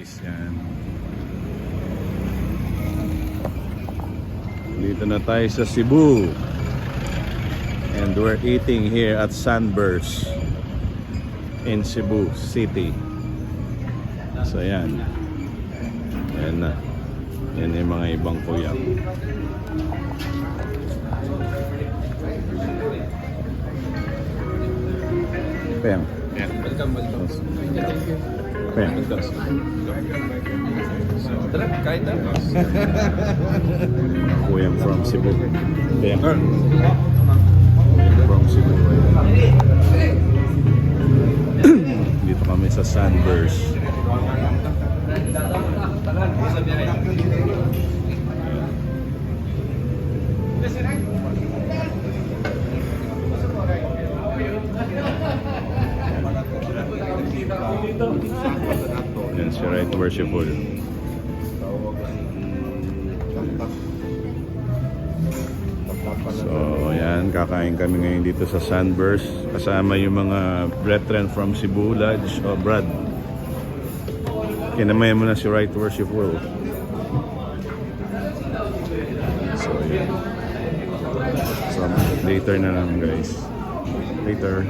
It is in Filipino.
guys, yan. Dito na tayo sa Cebu. And we're eating here at Sunburst in Cebu City. So yan. Yan na. Yan yung mga ibang kuyang. Pem. Yeah. Welcome. Pem. Tara, kain na. Kuyang from Cebu. Pem. From Cebu. Dito kami sa Sunburst. Yan si Right Worshipful. So yan, kakain kami ngayon dito sa Sunburst. Kasama yung mga brethren from Cebu Lodge. O Brad, kinamayan mo na si Right Worshipful. So yan. So later na lang guys. Later.